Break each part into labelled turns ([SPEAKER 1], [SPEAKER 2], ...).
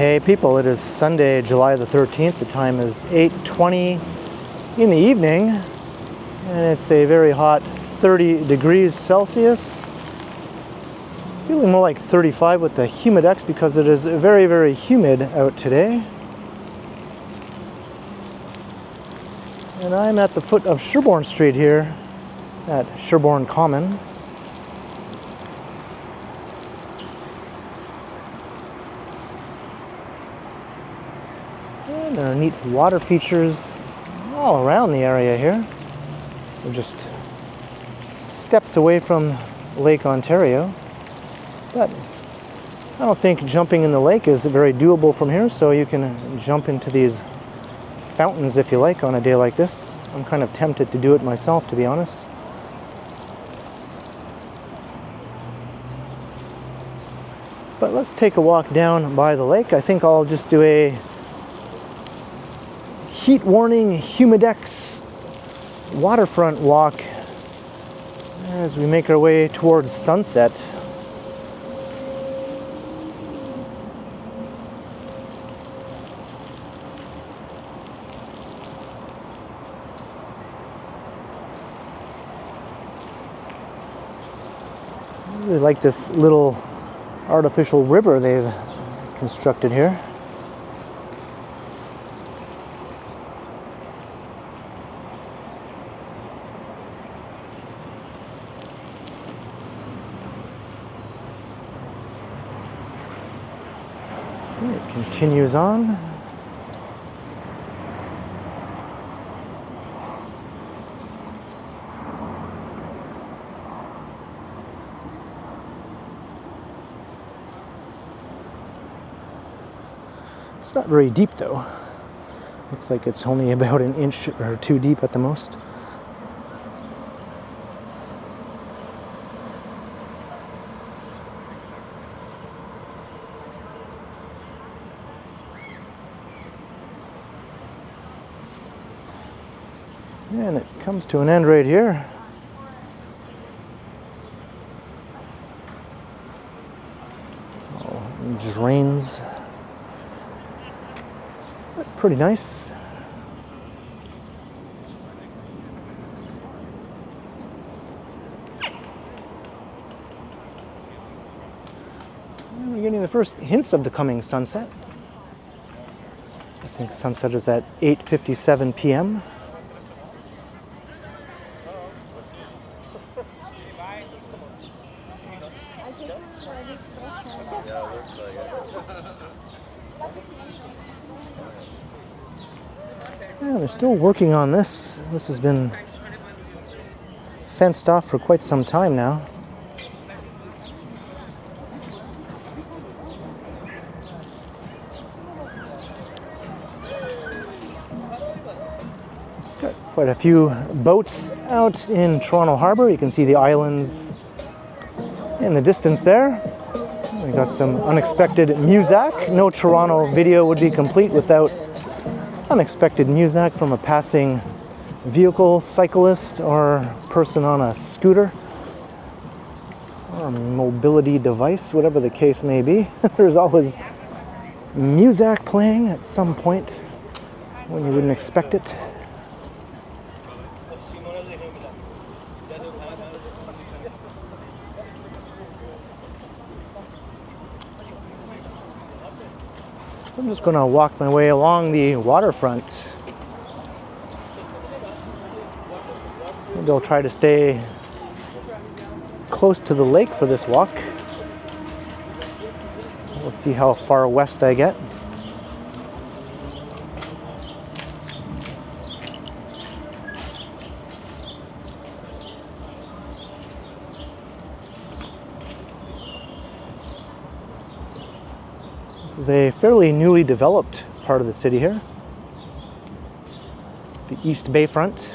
[SPEAKER 1] Hey people, it is Sunday, July the 13th. The time is 8:20 in the evening, and it's a very hot 30 degrees Celsius. Feeling more like 35 with the humidex because it is very, very humid out today. And I'm at the foot of Sherbourne Street here at Sherbourne Common. And there are neat water features all around the area here. We're just steps away from Lake Ontario. But I don't think jumping in the lake is very doable from here, so you can jump into these fountains if you like on a day like this. I'm kind of tempted to do it myself, to be honest. But let's take a walk down by the lake. I think I'll just do a heat warning humidex waterfront walk as we make our way towards sunset. I really like this little artificial river they've constructed here. It continues on. It's not very deep though. Looks like it's only about an inch or two deep at the most. And it comes to an end right here. Oh, it drains. But pretty nice. And we're getting the first hints of the coming sunset. I think sunset is at 8:57 p.m. Yeah, they're still working on this. This has been fenced off for quite some time now. Got quite a few boats out in Toronto Harbour. You can see the islands in the distance there. We got some unexpected music. No Toronto video would be complete without unexpected music from a passing vehicle, cyclist, or person on a scooter or a mobility device, whatever the case may be. There's always music playing at some point when you wouldn't expect it. So I'm just going to walk my way along the waterfront. Maybe I'll try to stay close to the lake for this walk. We'll see how far west I get. This is a fairly newly developed part of the city here. The East Bay front.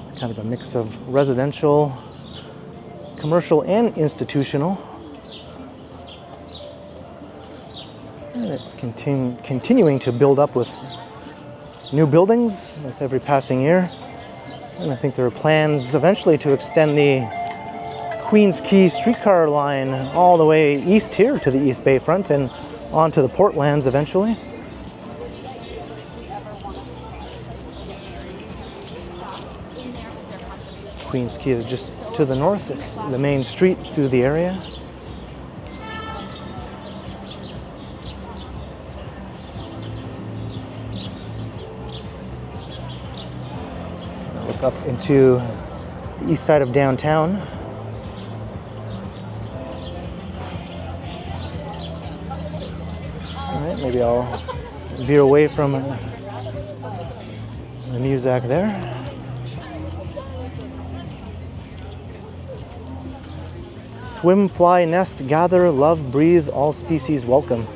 [SPEAKER 1] It's kind of a mix of residential, commercial, and institutional. And it's continuing to build up with new buildings with every passing year. And I think there are plans eventually to extend the Queens Quay streetcar line all the way east here to the East Bay front and onto the Portlands eventually. Queens Quay is just to the north. It's the main street through the area. Look up into the east side of downtown. All right, maybe I'll veer away from the Muzak there. Swim, fly, nest, gather, love, breathe, all species welcome.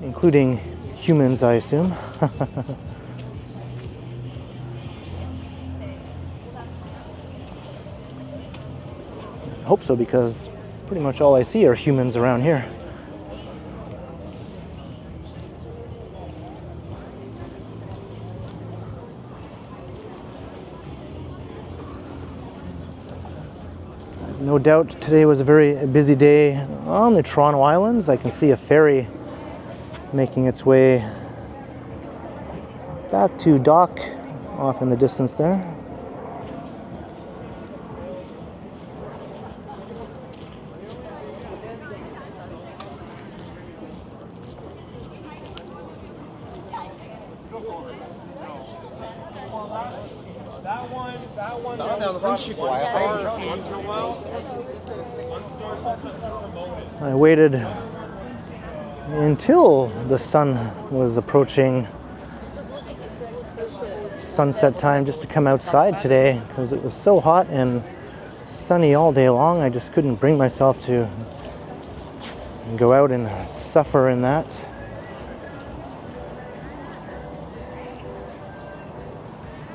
[SPEAKER 1] Including humans, I assume. I hope so, because pretty much all I see are humans around here. No doubt today was a very busy day on the Toronto Islands. I can see a ferry making its way back to dock off in the distance there. I waited until the sun was approaching sunset time just to come outside today, because it was so hot and sunny all day long. I just couldn't bring myself to go out and suffer in that.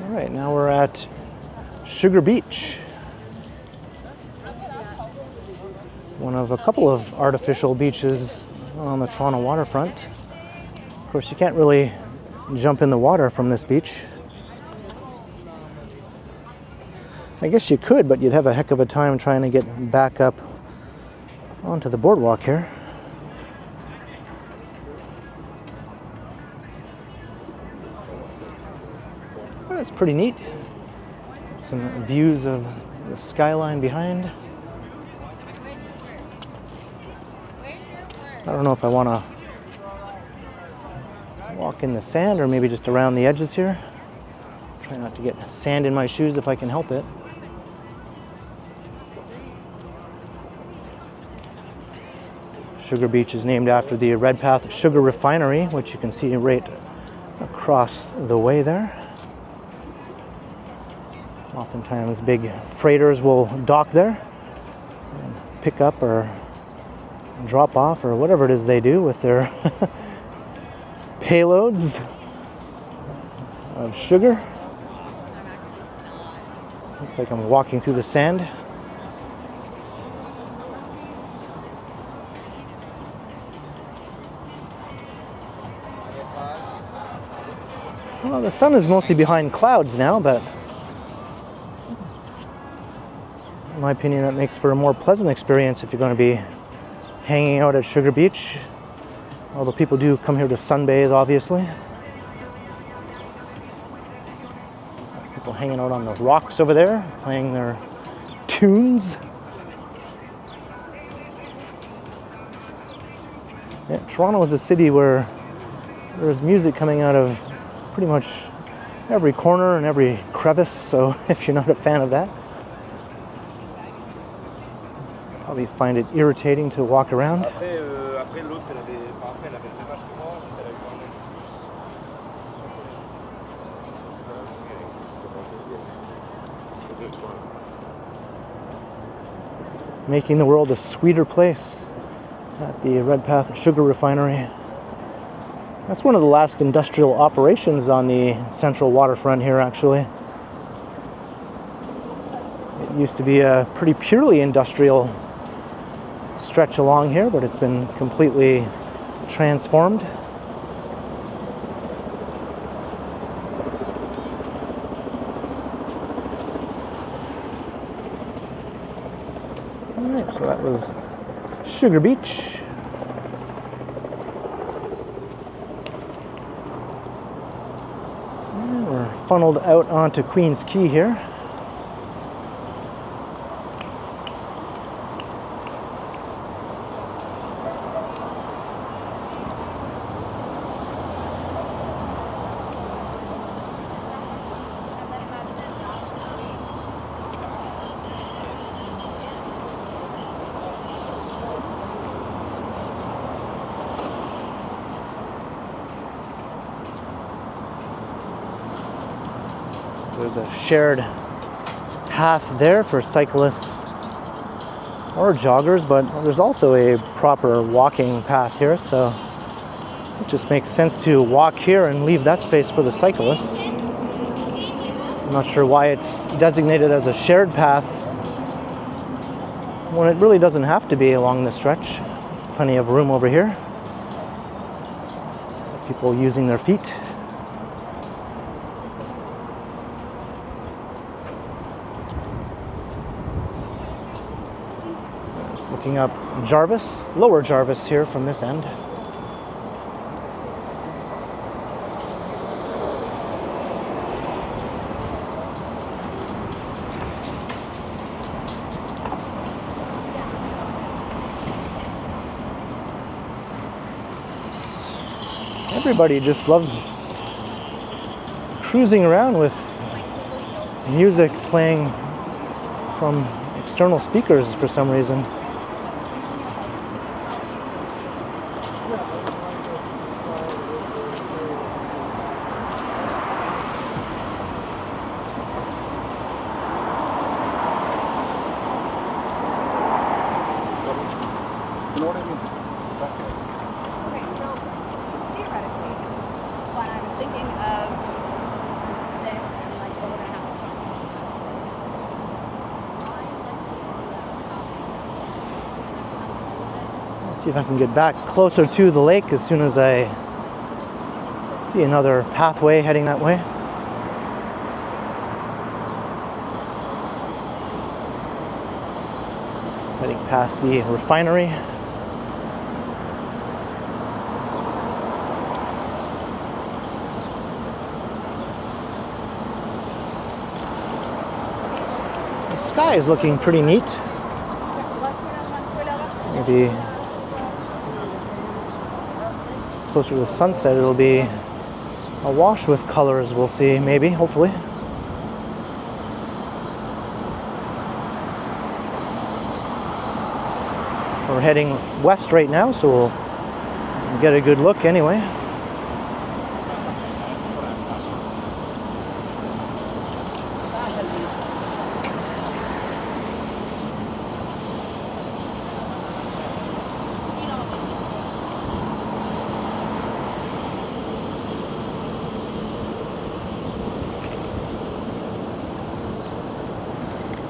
[SPEAKER 1] All right, now we're at Sugar Beach. One of a couple of artificial beaches on the Toronto waterfront. Of course, you can't really jump in the water from this beach. I guess you could, but you'd have a heck of a time trying to get back up onto the boardwalk here. But it's pretty neat. Some views of the skyline behind. I don't know if I want to walk in the sand or maybe just around the edges here. Try not to get sand in my shoes if I can help it. Sugar Beach is named after the Redpath Sugar Refinery, which you can see right across the way there. Oftentimes big freighters will dock there and pick up or drop off or whatever it is they do with their payloads of sugar. Looks like I'm walking through the sand. Well, the sun is mostly behind clouds now, but in my opinion, that makes for a more pleasant experience if you're going to be hanging out at Sugar Beach. Although people do come here to sunbathe, obviously. People hanging out on the rocks over there, playing their tunes. Yeah, Toronto is a city where there's music coming out of pretty much every corner and every crevice, so if you're not a fan of that, probably find it irritating to walk around. Making the world a sweeter place at the Redpath Sugar Refinery. That's one of the last industrial operations on the central waterfront here, actually. It used to be a pretty purely industrial stretch along here, but it's been completely transformed. So that was Sugar Beach. And we're funneled out onto Queens Quay here. There's a shared path there for cyclists or joggers, but there's also a proper walking path here, so it just makes sense to walk here and leave that space for the cyclists. I'm not sure why it's designated as a shared path when it really doesn't have to be along this stretch. Plenty of room over here. People using their feet. Looking up Jarvis, Lower Jarvis here from this end. Everybody just loves cruising around with music playing from external speakers for some reason. See if I can get back closer to the lake as soon as I see another pathway heading that way. Just heading past the refinery. The sky is looking pretty neat. Maybe closer to the sunset, it'll be awash with colors, we'll see, maybe, hopefully. We're heading west right now, so we'll get a good look anyway.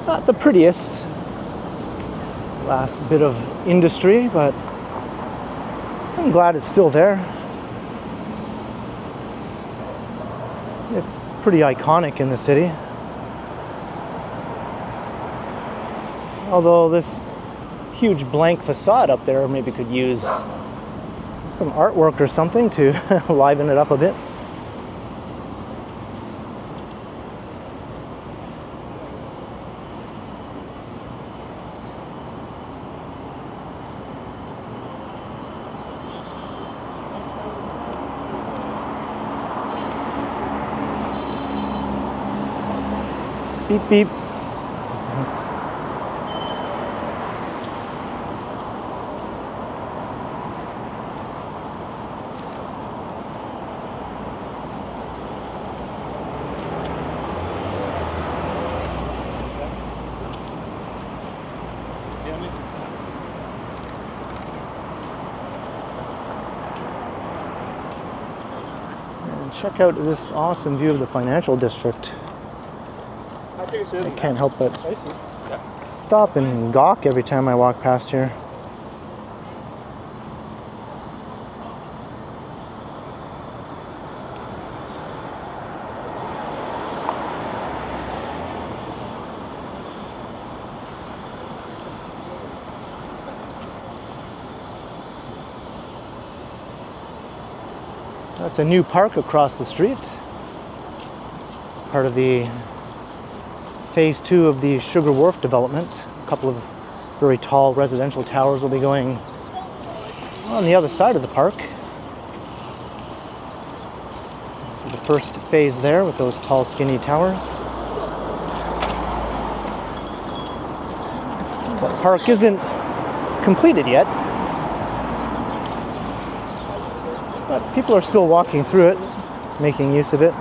[SPEAKER 1] Not the prettiest last bit of industry, but I'm glad it's still there. It's pretty iconic in the city. Although this huge blank facade up there maybe could use some artwork or something to liven it up a bit. Beep, beep. And check out this awesome view of the financial district. I can't help but stop and gawk every time I walk past here. That's a new park across the street. It's part of the phase 2 of the Sugar Wharf development. A couple of very tall residential towers will be going on the other side of the park. So the first phase there with those tall, skinny towers. The park isn't completed yet, but people are still walking through it, making use of it.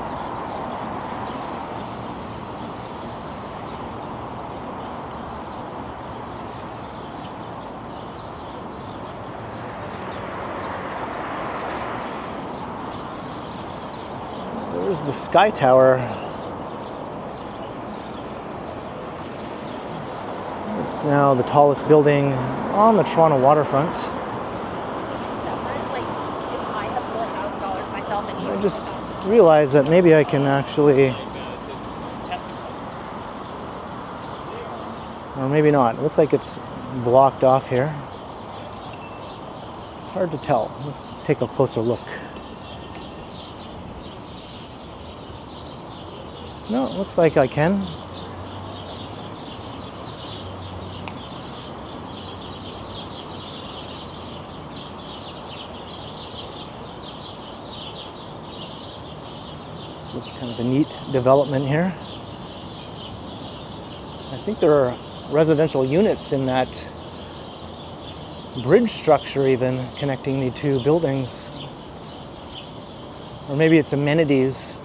[SPEAKER 1] There's the Sky Tower. It's now the tallest building on the Toronto waterfront. I just realized that maybe I can actually, or maybe not. It looks like it's blocked off here. It's hard to tell. Let's take a closer look. No, it looks like I can. So it's kind of a neat development here. I think there are residential units in that bridge structure even connecting the two buildings. Or maybe it's amenities.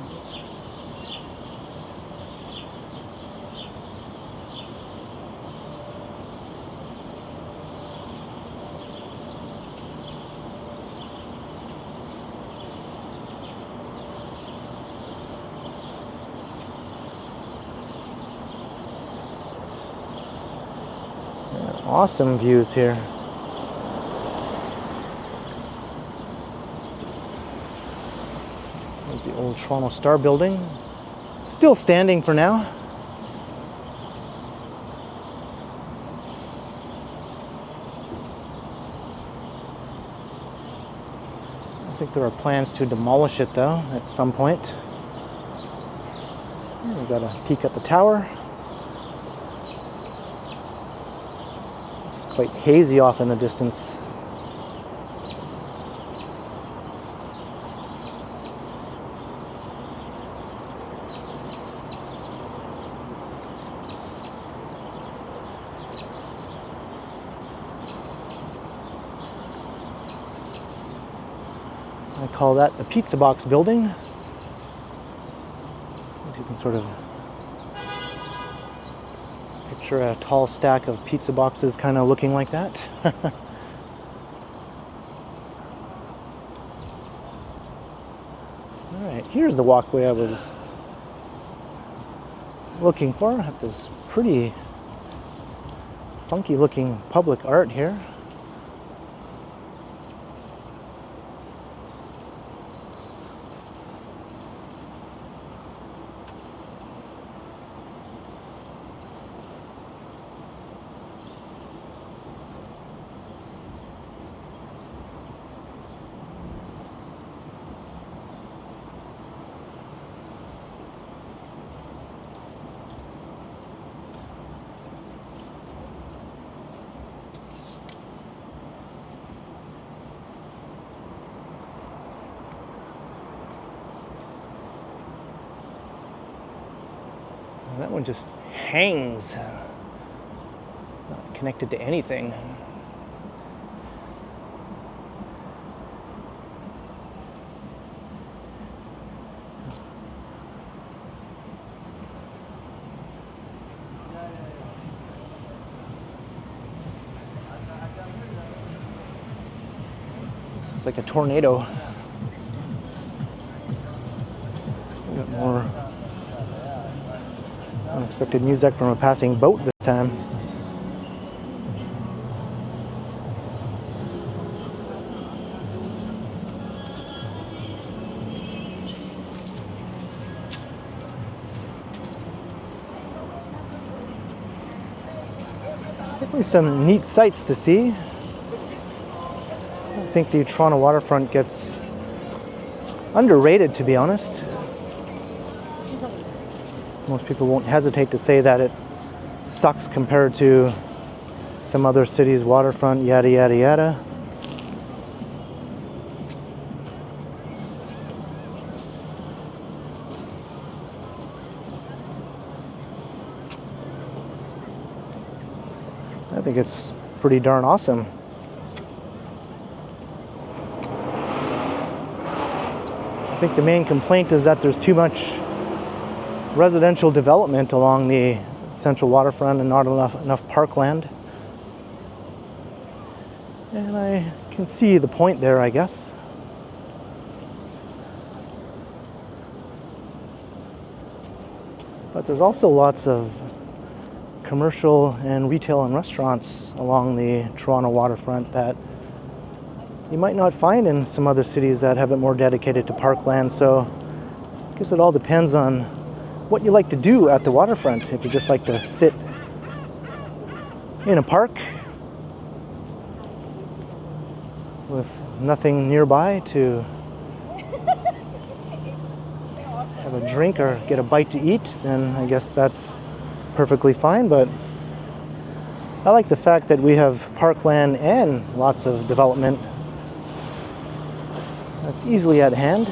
[SPEAKER 1] Awesome views here. There's the old Toronto Star building. Still standing for now. I think there are plans to demolish it though at some point. We got a peek at the tower. Quite hazy off in the distance. I call that the pizza box building. As you can sort of picture a tall stack of pizza boxes kind of looking like that. All right, here's the walkway I was looking for. At this pretty funky looking public art here. That one just hangs, not connected to anything. This looks like a tornado. We got more unexpected music from a passing boat this time. Definitely some neat sights to see. I think the Toronto waterfront gets underrated, to be honest. Most people won't hesitate to say that it sucks compared to some other cities' waterfront, yada, yada, yada. I think it's pretty darn awesome. I think the main complaint is that there's too much residential development along the central waterfront and not enough parkland. And I can see the point there, I guess. But there's also lots of commercial and retail and restaurants along the Toronto waterfront that you might not find in some other cities that have it more dedicated to parkland. So I guess it all depends on what you like to do at the waterfront. If you just like to sit in a park with nothing nearby to have a drink or get a bite to eat, then I guess that's perfectly fine. But I like the fact that we have parkland and lots of development that's easily at hand.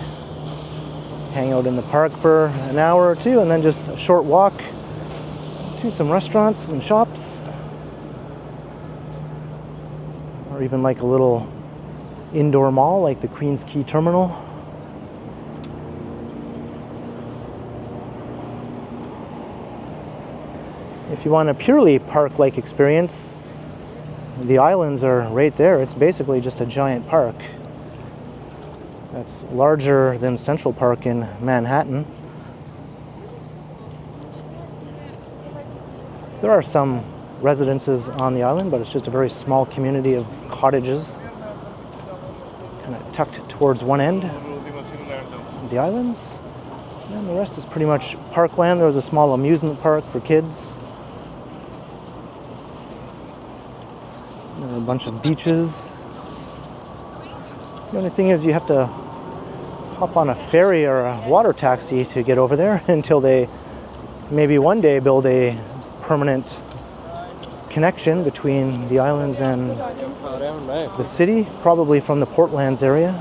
[SPEAKER 1] Hang out in the park for an hour or two and then just a short walk to some restaurants and shops, or even like a little indoor mall like the Queens Quay Terminal. If you want a purely park-like experience, the islands are right there. It's basically just a giant park that's larger than Central Park in Manhattan. There are some residences on the island, but it's just a very small community of cottages kind of tucked towards one end of the islands. And the rest is pretty much parkland. There was a small amusement park for kids. There are a bunch of beaches. The only thing is you have to hop on a ferry or a water taxi to get over there until they maybe one day build a permanent connection between the islands and the city, probably from the Portlands area.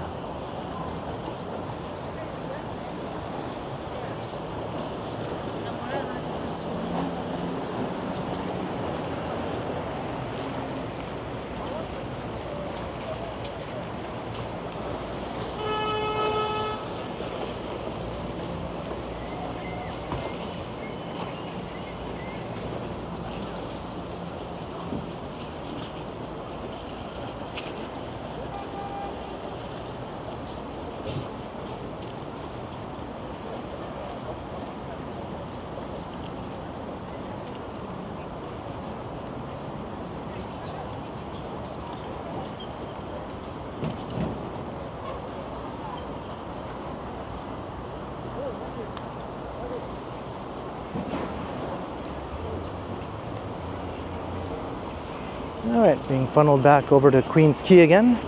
[SPEAKER 1] All right, being funneled back over to Queens Quay again.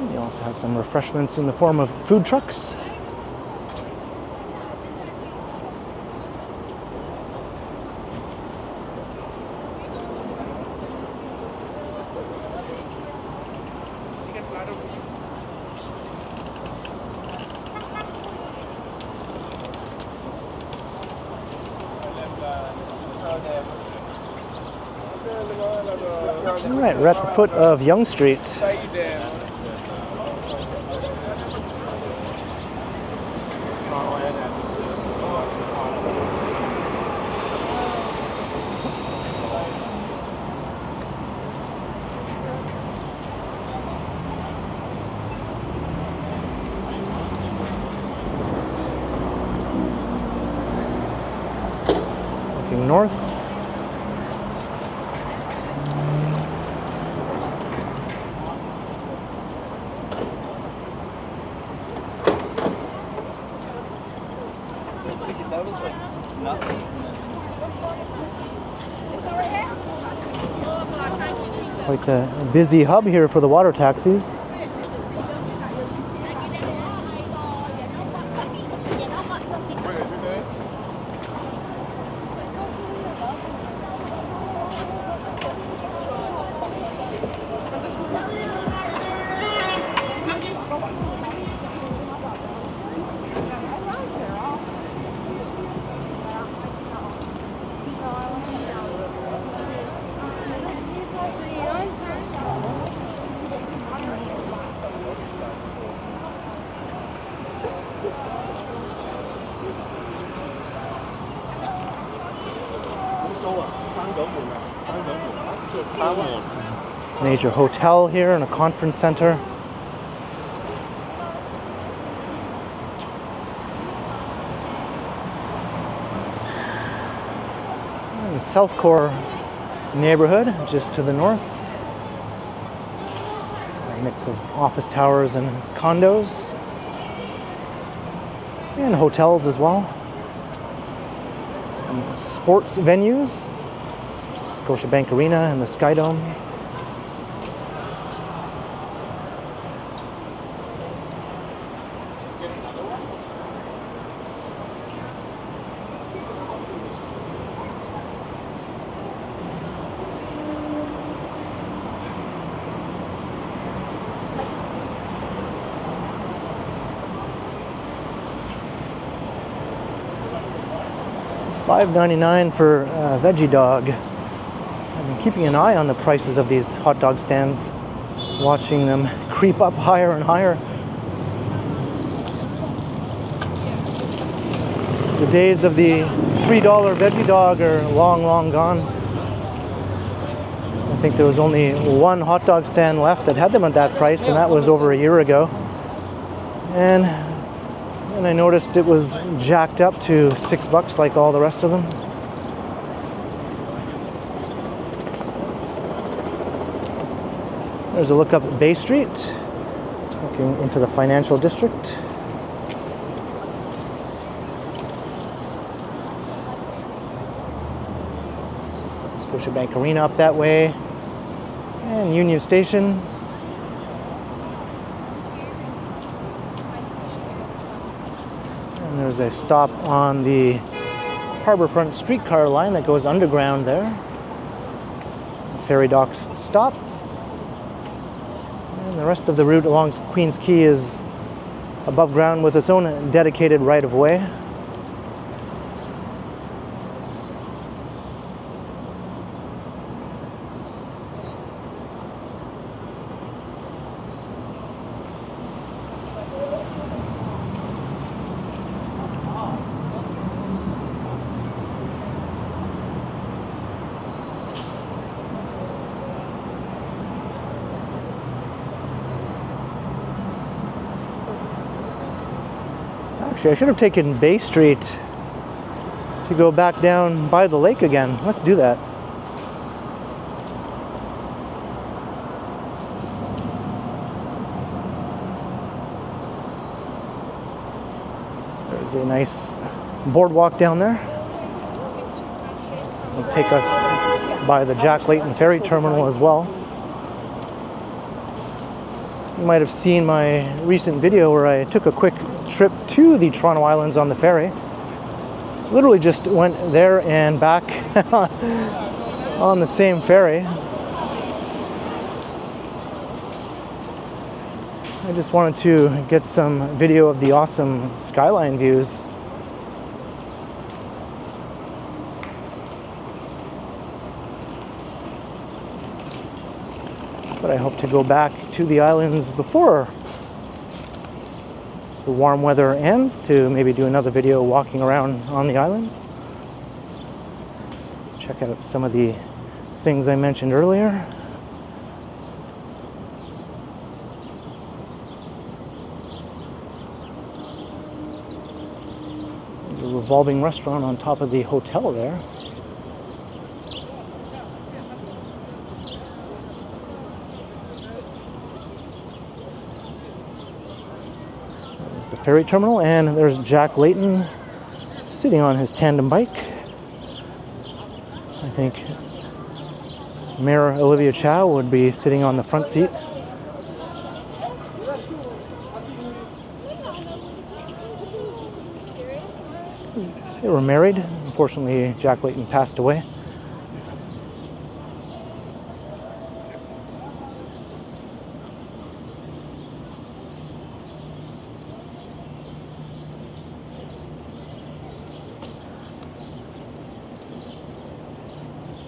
[SPEAKER 1] We also have some refreshments in the form of food trucks. All right, we're at the foot of Yonge Street. north. Quite a busy hub here for the water taxis. Major hotel here and a conference center. And the South Core neighborhood just to the north. A mix of office towers and condos. And hotels as well. And sports venues, such as Scotiabank Arena and the Sky Dome. $5.99 for a veggie dog. I've been keeping an eye on the prices of these hot dog stands, watching them creep up higher and higher. The days of the $3 veggie dog are long, long gone. I think there was only one hot dog stand left that had them at that price, and that was over a year ago. And I noticed it was jacked up to $6 like all the rest of them. There's a look up at Bay Street, looking into the financial district. Scotiabank Arena up that way, and Union Station. There's a stop on the Harbourfront streetcar line that goes underground there. Ferry docks stop. And the rest of the route along Queens Quay is above ground with its own dedicated right-of-way. Actually, I should have taken Bay Street to go back down by the lake again. Let's do that. There's a nice boardwalk down there. It'll take us by the Jack Layton Ferry Terminal as well. You might have seen my recent video where I took a quick trip to the Toronto Islands on the ferry. Literally just went there and back on the same ferry. I just wanted to get some video of the awesome skyline views. But I hope to go back to the islands before the warm weather ends to maybe do another video walking around on the islands. Check out some of the things I mentioned earlier. There's a revolving restaurant on top of the hotel there. the ferry terminal, and there's Jack Layton sitting on his tandem bike. I think Mayor Olivia Chow would be sitting on the front seat. They were married. Unfortunately, Jack Layton passed away.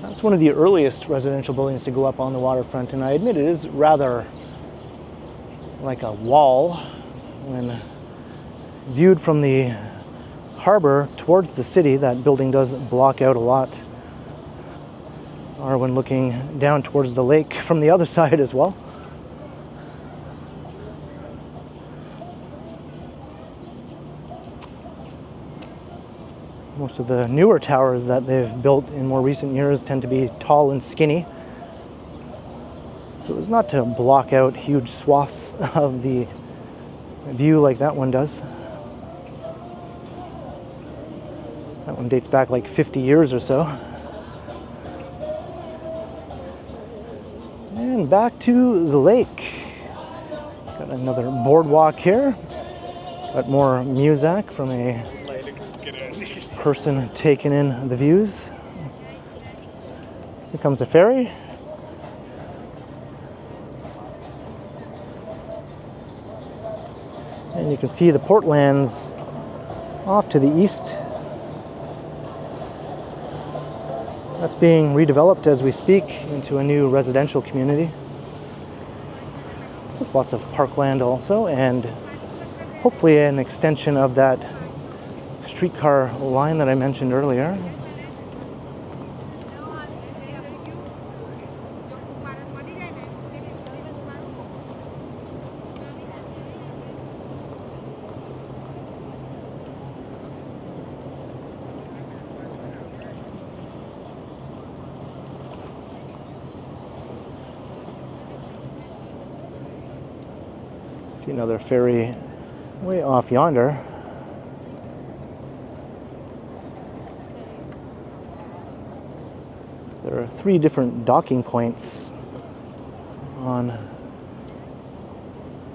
[SPEAKER 1] That's one of the earliest residential buildings to go up on the waterfront, and I admit it is rather like a wall when viewed from the harbor towards the city. That building does block out a lot, or when looking down towards the lake from the other side as well. Most of the newer towers that they've built in more recent years tend to be tall and skinny, so as not to block out huge swaths of the view like that one does. That one dates back like 50 years or so. And back to the lake. Got another boardwalk here. Got more music from a person taking in the views. Here comes a ferry. And you can see the Portlands off to the east. That's being redeveloped as we speak into a new residential community with lots of parkland also, and hopefully an extension of that streetcar line that I mentioned earlier. See another ferry way off yonder. There are 3 different docking points on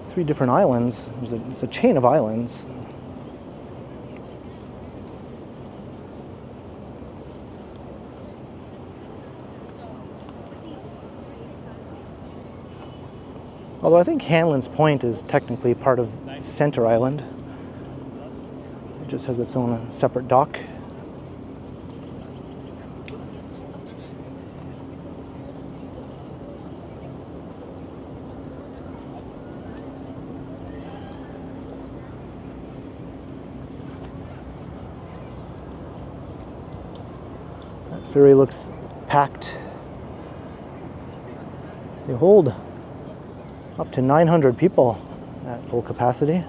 [SPEAKER 1] 3 different islands. It's a chain of islands. Although I think Hanlon's Point is technically part of Center Island. It just has its own separate dock. That ferry looks packed. They hold up to 900 people at full capacity.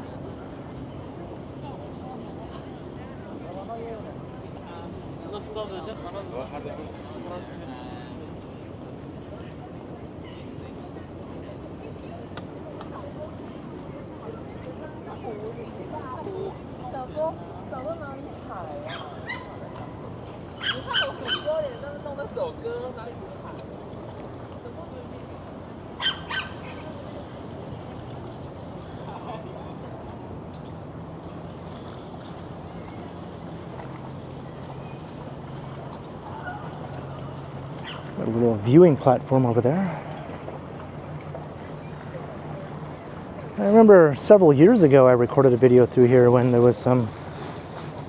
[SPEAKER 1] A little viewing platform over there. I remember several years ago I recorded a video through here when there was some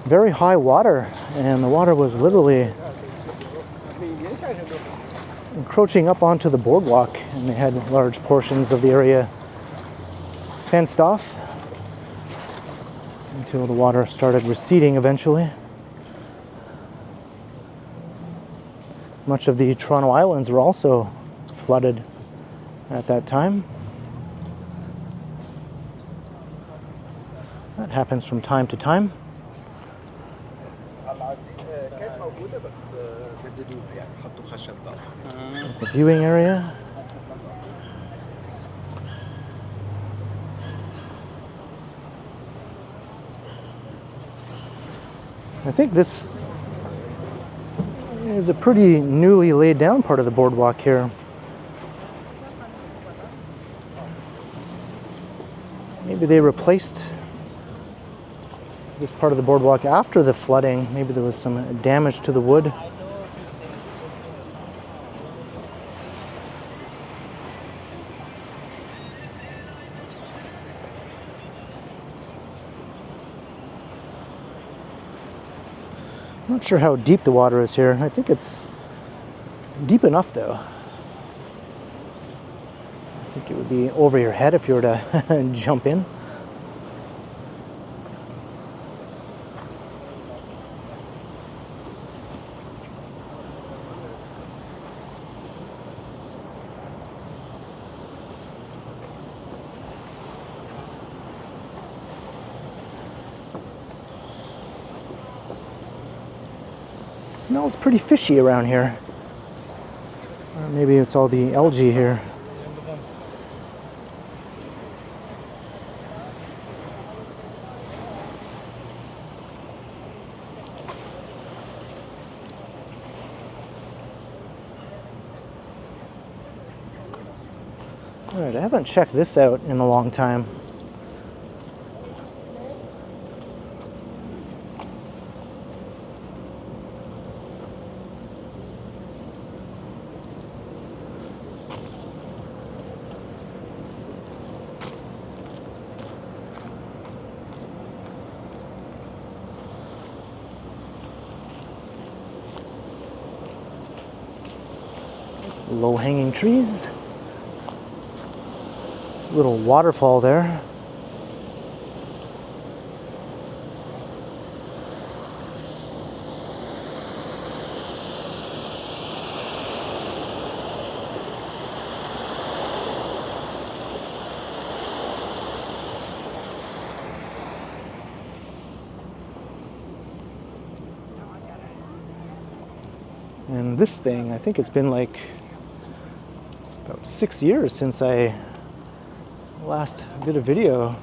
[SPEAKER 1] very high water, and the water was literally encroaching up onto the boardwalk, and they had large portions of the area fenced off until the water started receding eventually. Much of the Toronto Islands were also flooded at that time. That happens from time to time. There's the viewing area. I think this is a pretty newly laid down part of the boardwalk here. Maybe they replaced this part of the boardwalk after the flooding. Maybe there was some damage to the wood. Not sure how deep the water is here. I think it's deep enough though. I think it would be over your head if you were to jump in. Smells pretty fishy around here. Or maybe it's all the algae here. All right, I haven't checked this out in a long time. Low-hanging trees. There's a little waterfall there. And this thing, I think it's been like about 6 years since I last did a video.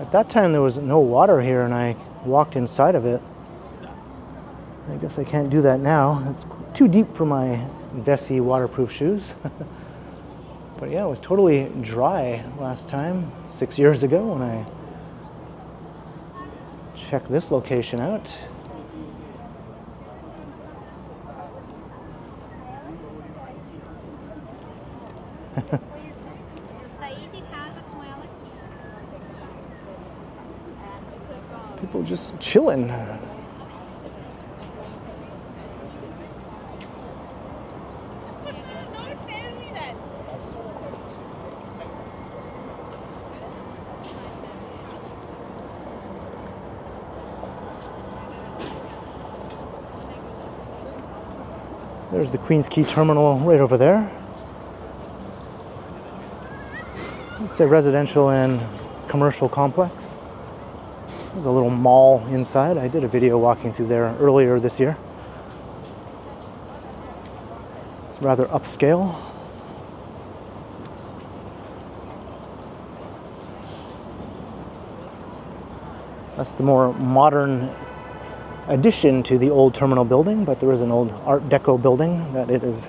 [SPEAKER 1] At that time there was no water here and I walked inside of it. I guess I can't do that now. It's too deep for my Vessi waterproof shoes. But yeah, it was totally dry last time, 6 years ago, when I checked this location out. People just chilling. There's the Queens Quay Terminal right over there. It's a residential and commercial complex. There's a little mall inside. I did a video walking through there earlier this year. It's rather upscale. That's the more modern addition to the old terminal building, but there is an old Art Deco building that it is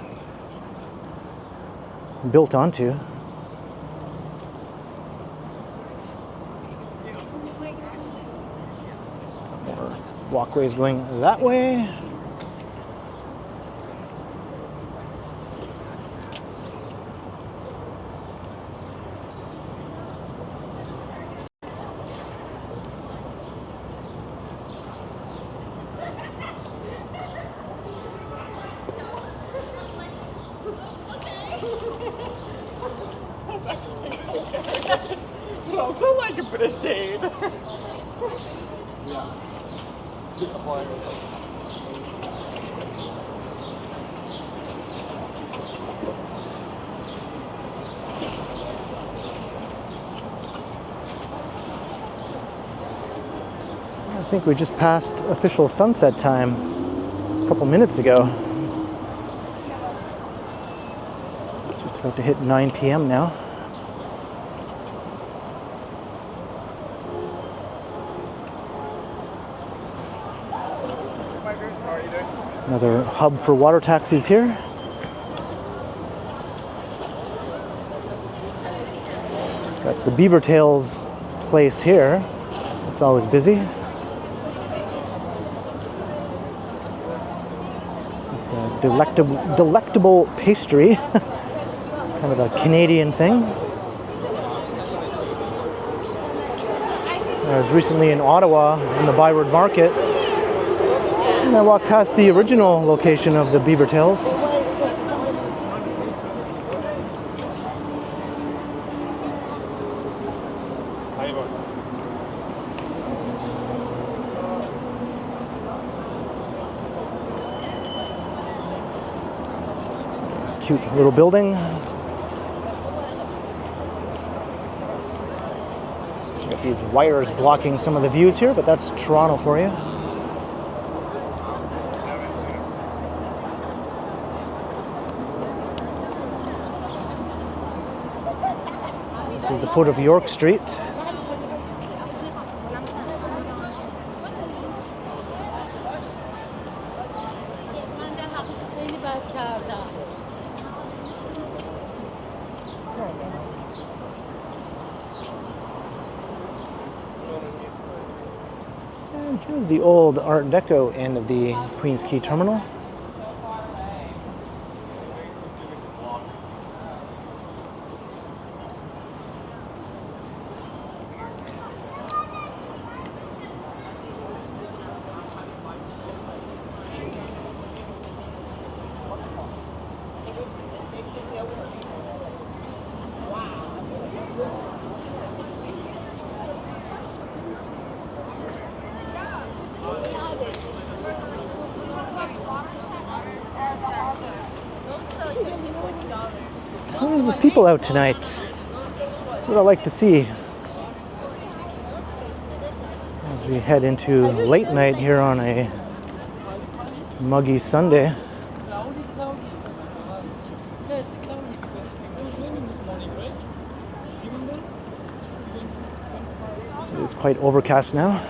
[SPEAKER 1] built onto. More walkways going that way.
[SPEAKER 2] But also like a bit of shade. Yeah.
[SPEAKER 1] I think we just passed official sunset time a couple minutes ago. It's just about to hit 9 p.m. now. Another hub for water taxis here. Got the Beaver Tails place here. It's always busy. It's a delectable pastry, kind of a Canadian thing. I was recently in Ottawa in the Byward Market, and I walked past the original location of the Beaver Tails. Cute little building. Got these wires blocking some of the views here, but that's Toronto for you. This is the foot of York Street. And here's the old Art Deco end of the Queens Quay Terminal. Tons of people out tonight. That's what I like to see as we head into late night here on a muggy Sunday. It is quite overcast now.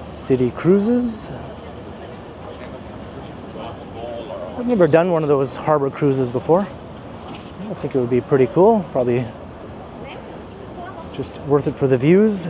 [SPEAKER 1] City cruises. I've never done one of those harbor cruises before. I think it would be pretty cool. Probably just worth it for the views.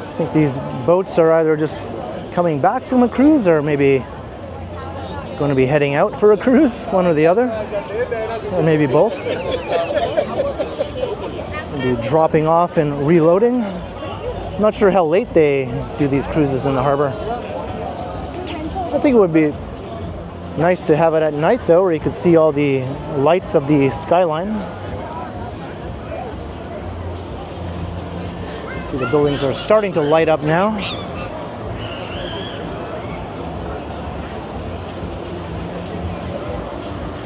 [SPEAKER 1] I think these boats are either just coming back from a cruise or maybe going to be heading out for a cruise, one or the other, or maybe both. Maybe dropping off and reloading. I'm not sure how late they do these cruises in the harbor. I think it would be nice to have it at night though, where you could see all the lights of the skyline. See, the buildings are starting to light up now.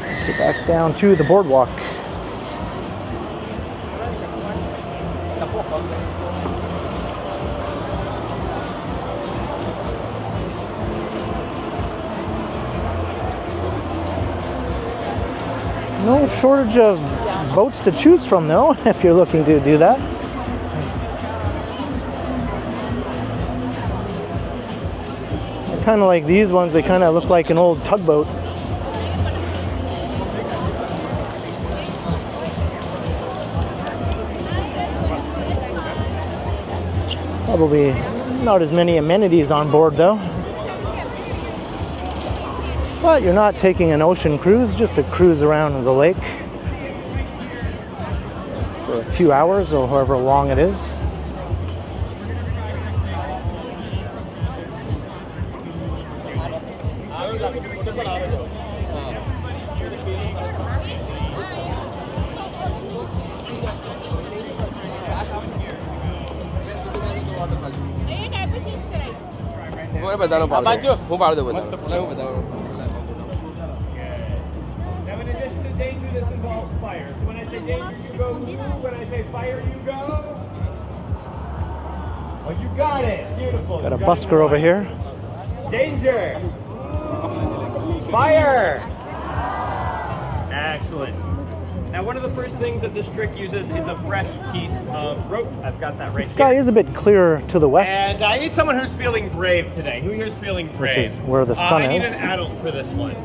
[SPEAKER 1] Let's get back down to the boardwalk. No shortage of boats to choose from though, if you're looking to do that. Kind of like these ones, they kind of look like an old tugboat. Probably not as many amenities on board though. But you're not taking an ocean cruise, just a cruise around the lake for a few hours or however long it is.
[SPEAKER 3] পরে বেদানো পারবে હું પાડ દઉં
[SPEAKER 2] What's the
[SPEAKER 3] બધાનો હું બધાનો
[SPEAKER 2] Now, in addition to danger, this involves fire. So when I say danger, you go through. When I say fire, you go. Oh, you got it. Beautiful.
[SPEAKER 1] Got a busker over here.
[SPEAKER 2] Danger. Fire. Excellent. Now, one of the first things that this trick uses is a fresh piece of rope. I've got that right
[SPEAKER 1] The sky
[SPEAKER 2] here.
[SPEAKER 1] is a bit clearer to the west.
[SPEAKER 2] And I need someone who's feeling brave today. Who here is feeling brave?
[SPEAKER 1] Which is where the sun
[SPEAKER 2] I need
[SPEAKER 1] is.
[SPEAKER 2] an adult for this one.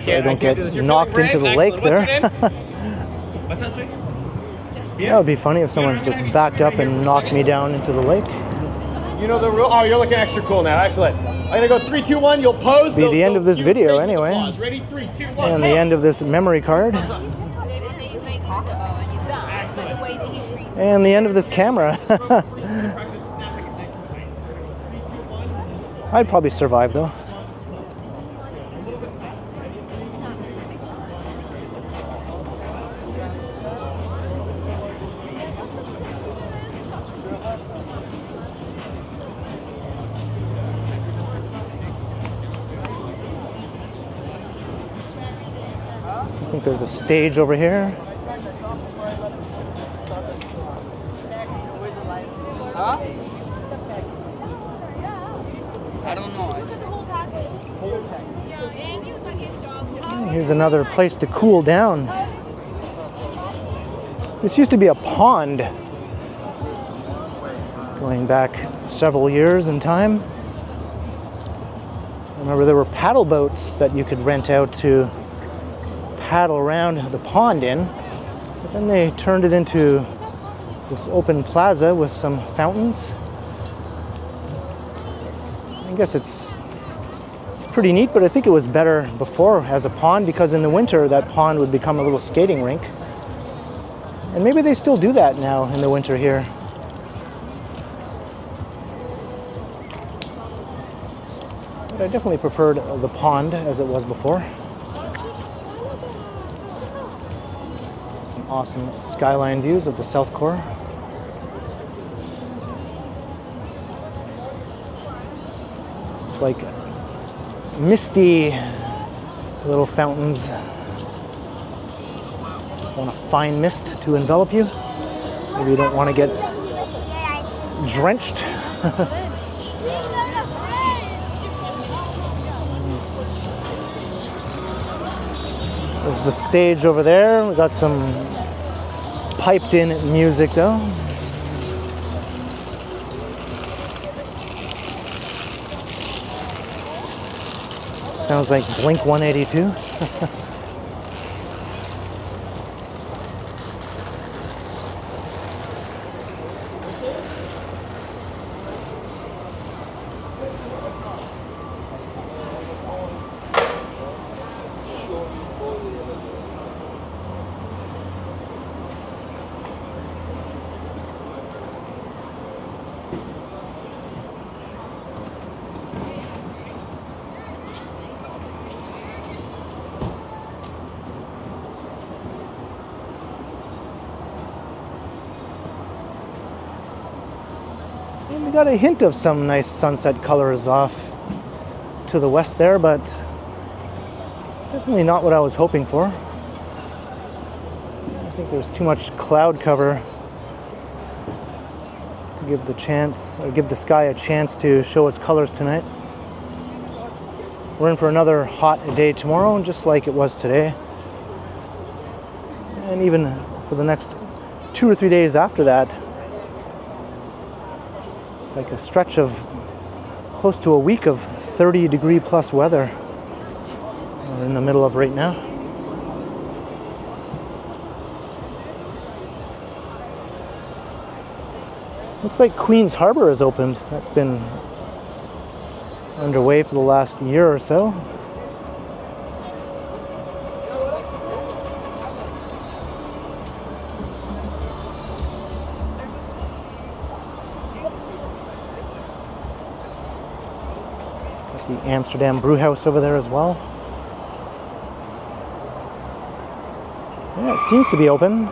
[SPEAKER 1] So I don't get
[SPEAKER 2] do this. You're
[SPEAKER 1] knocked
[SPEAKER 2] feeling
[SPEAKER 1] into the
[SPEAKER 2] brave?
[SPEAKER 1] lake
[SPEAKER 2] Excellent.
[SPEAKER 1] there.
[SPEAKER 2] What's your name? What's that, sweet?
[SPEAKER 1] That would be funny if someone just backed up and knocked me down into the lake.
[SPEAKER 2] You know the rule. Oh, you're looking extra cool now. Excellent. I'm gonna go 3, 2, 1. You'll pose.
[SPEAKER 1] Be the end of this video anyway.
[SPEAKER 2] Ready? 3, 2, 1.
[SPEAKER 1] And the end of this memory card. And the end of this camera. I'd probably survive though. I think there's a stage over here.
[SPEAKER 3] Huh? I don't know.
[SPEAKER 1] Here's another place to cool down. This used to be a pond going back several years in time. I remember there were paddle boats that you could rent out to paddle around the pond in, but then they turned it into this open plaza with some fountains. I guess it's pretty neat, but I think it was better before as a pond because in the winter that pond would become a little skating rink. And maybe they still do that now in the winter here. But I definitely preferred the pond as it was before. Some awesome skyline views of the South Core. It's like misty little fountains. Just want a fine mist to envelop you. Maybe you don't want to get drenched. There's the stage over there. We got some piped in music though. Sounds like Blink 182. We got a hint of some nice sunset colors off to the west there, but definitely not what I was hoping for. I think there's too much cloud cover to give the sky a chance to show its colors tonight. We're in for another hot day tomorrow, just like it was today. And even for the next 2 or 3 days after that. It's like a stretch of close to a week of 30-degree plus weather we're in the middle of right now. Looks like Queen's Harbor has opened. That's been underway for the last year or so. The Amsterdam brew house over there as well. Yeah, it seems to be open.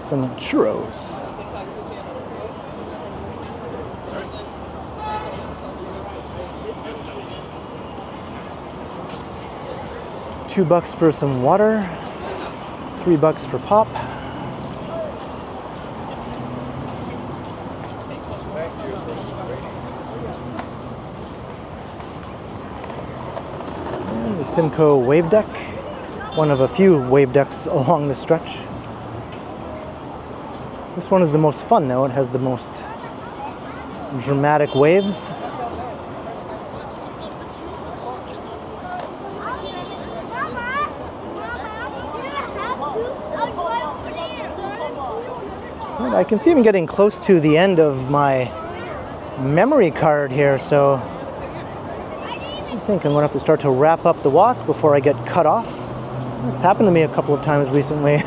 [SPEAKER 1] Get some churros. $2 for some water, $3 for pop. And the Simcoe wave deck, one of a few wave decks along the stretch. This one is the most fun though, it has the most dramatic waves. And I can see I'm getting close to the end of my memory card here, so I think I'm going to have to start to wrap up the walk before I get cut off. This happened to me a couple of times recently.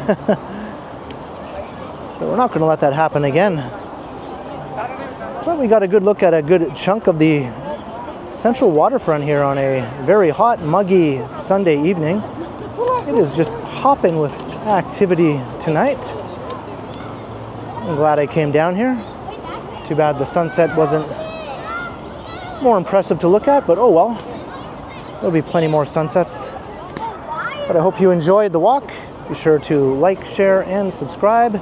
[SPEAKER 1] So we're not going to let that happen again. But we got a good look at a good chunk of the central waterfront here on a very hot, muggy Sunday evening. It is just hopping with activity tonight. I'm glad I came down here. Too bad the sunset wasn't more impressive to look at, but oh well. There'll be plenty more sunsets. But I hope you enjoyed the walk. Be sure to like, share, and subscribe.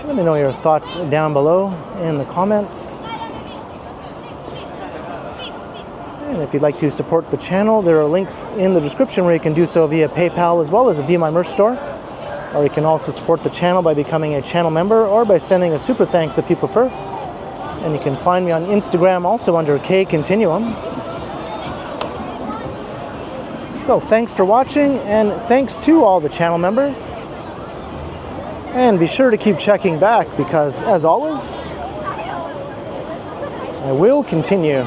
[SPEAKER 1] Let me know your thoughts down below in the comments. And if you'd like to support the channel, there are links in the description where you can do so via PayPal as well as via my merch store. Or you can also support the channel by becoming a channel member or by sending a super thanks if you prefer. And you can find me on Instagram also under K Continuum. So thanks for watching, and thanks to all the channel members. And be sure to keep checking back because, as always, I will continue.